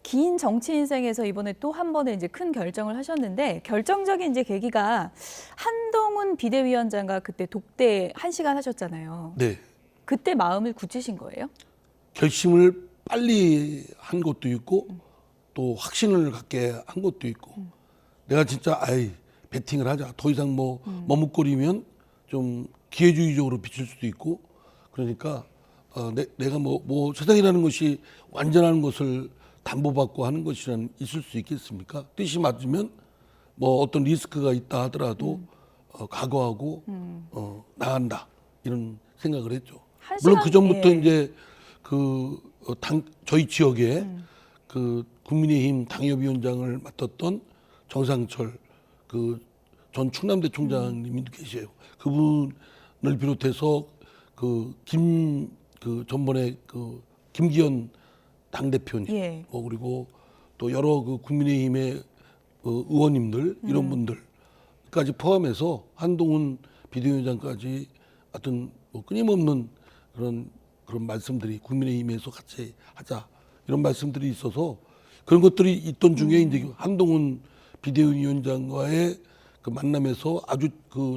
긴 정치 인생에서 이번에 또 한 번의 이제 큰 결정을 하셨는데 결정적인 이제 계기가 한동훈 비대위원장과 그때 독대 1시간 하셨잖아요. 네. 그때 마음을 굳히신 거예요? 결심을 빨리 한 것도 있고 또 확신을 갖게 한 것도 있고 내가 진짜 배팅을 하자. 더 이상 뭐 머뭇거리면 좀 기회주의적으로 비칠 수도 있고 그러니까 내가 뭐 세상이라는 것이 완전한 것을 담보받고 하는 것이란 있을 수 있겠습니까? 뜻이 맞으면 뭐 어떤 리스크가 있다 하더라도 각오하고 나간다 이런 생각을 했죠. 물론 그 전부터 이제 저희 지역에 그 국민의힘 당협위원장을 맡았던 정상철 그 전 충남대 총장님이 계세요. 그분을 비롯해서 전번에 김기현 당대표님, 그리고 또 여러 국민의힘의 의원님들 이런 분들까지 포함해서 한동훈 비대위원장까지 하여튼 끊임없는 그런 말씀들이 국민의힘에서 같이 하자 이런 말씀들이 있어서 그런 것들이 있던 중에 이제 한동훈 비대위원장과의 그 만남에서 아주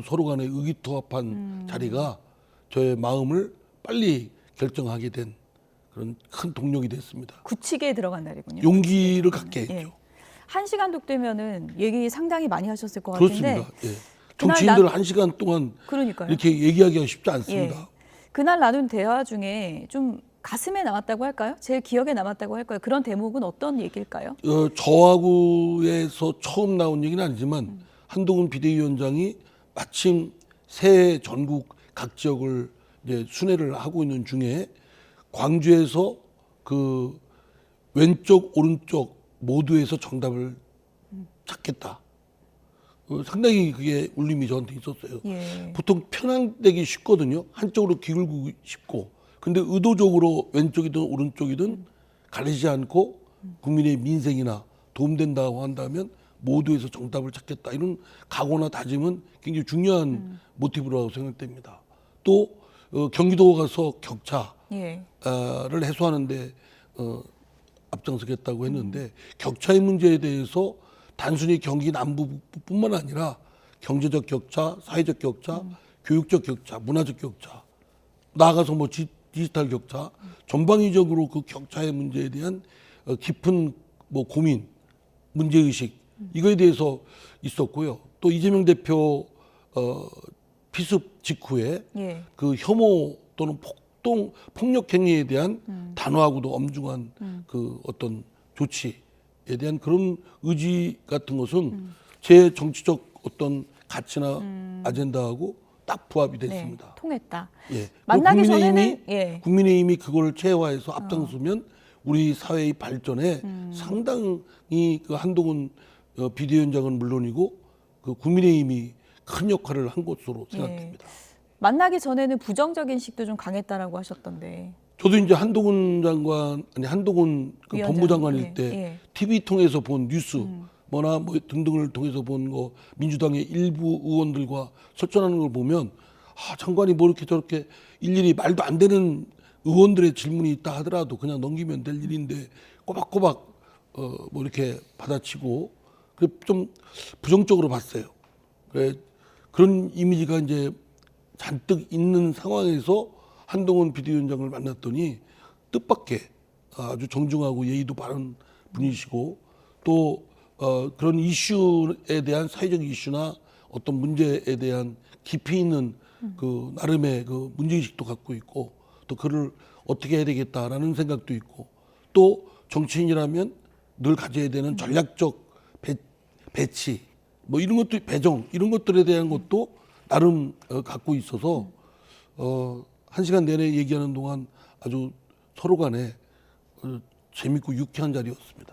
서로 간에 의기투합한 자리가 저의 마음을 빨리 결정하게 된 그런 큰 동력이 됐습니다. 굳히게 들어간 날이군요. 용기를 갖게 했죠. 1시간 독대면은 얘기 상당히 많이 하셨을 것 같은데. 그렇습니다. 정치인들 1시간 동안 그러니까요. 이렇게 얘기하기가 쉽지 않습니다. 그날 나눈 대화 중에 좀 가슴에 남았다고 할까요? 제일 기억에 남았다고 할까요? 그런 대목은 어떤 얘기일까요? 저하고에서 처음 나온 얘기는 아니지만 한동훈 비대위원장이 마침 새 전국 각 지역을 이제 순회를 하고 있는 중에 광주에서 그 왼쪽 오른쪽 모두에서 정답을 찾겠다. 상당히 그게 울림이 저한테 있었어요. 보통 편향되기 쉽거든요. 한쪽으로 기울고 싶고. 근데 의도적으로 왼쪽이든 오른쪽이든 가리지 않고 국민의 민생이나 도움된다고 한다면 모두에서 정답을 찾겠다. 이런 각오나 다짐은 굉장히 중요한 모티브라고 생각됩니다. 또 경기도 가서 격차를 해소하는데 앞장서겠다고 했는데 격차의 문제에 대해서 단순히 경기 남부뿐만 아니라 경제적 격차, 사회적 격차, 교육적 격차, 문화적 격차, 나아가서 뭐 디지털 격차, 전방위적으로 그 격차의 문제에 대한 깊은 뭐 고민, 문제의식 이거에 대해서 있었고요. 또 이재명 대표 피습 직후에 그 혐오 또는 폭력 행위에 대한 단호하고도 엄중한 그 어떤 조치에 대한 그런 의지 같은 것은 제 정치적 어떤 가치나 아젠다하고 딱 부합이 됐습니다. 통했다. 만나기 전에는 국민의힘이 그걸 체화해서 앞장서면 우리 사회의 발전에 상당히 그 한동훈 비대위원장은 물론이고 그 국민의힘이 큰 역할을 한 것으로 생각됩니다. 만나기 전에는 부정적인 식도 좀 강했다라고 하셨던데. 저도 이제 한동훈 그 법무장관일 때 TV 통해서 본 뉴스 뭐나 뭐 등등을 통해서 본 거 민주당의 일부 의원들과 설전하는 걸 보면 장관이 뭐 이렇게 저렇게 일일이 말도 안 되는 의원들의 질문이 있다 하더라도 그냥 넘기면 될 일인데 꼬박꼬박 뭐 이렇게 받아치고 그래 좀 부정적으로 봤어요. 그래 그런 이미지가 이제 잔뜩 있는 상황에서 한동훈 비대위원장을 만났더니 뜻밖의 아주 정중하고 예의도 바른 분이시고 또 그런 이슈에 대한 사회적 이슈나 어떤 문제에 대한 깊이 있는 그 나름의 그 문제의식도 갖고 있고 또 그를 어떻게 해야 되겠다라는 생각도 있고 또 정치인이라면 늘 가져야 되는 전략적 배치 뭐 이런 것도 배정 이런 것들에 대한 것도 나름 갖고 있어서 1시간 내내 얘기하는 동안 아주 서로 간에 재밌고 유쾌한 자리였습니다.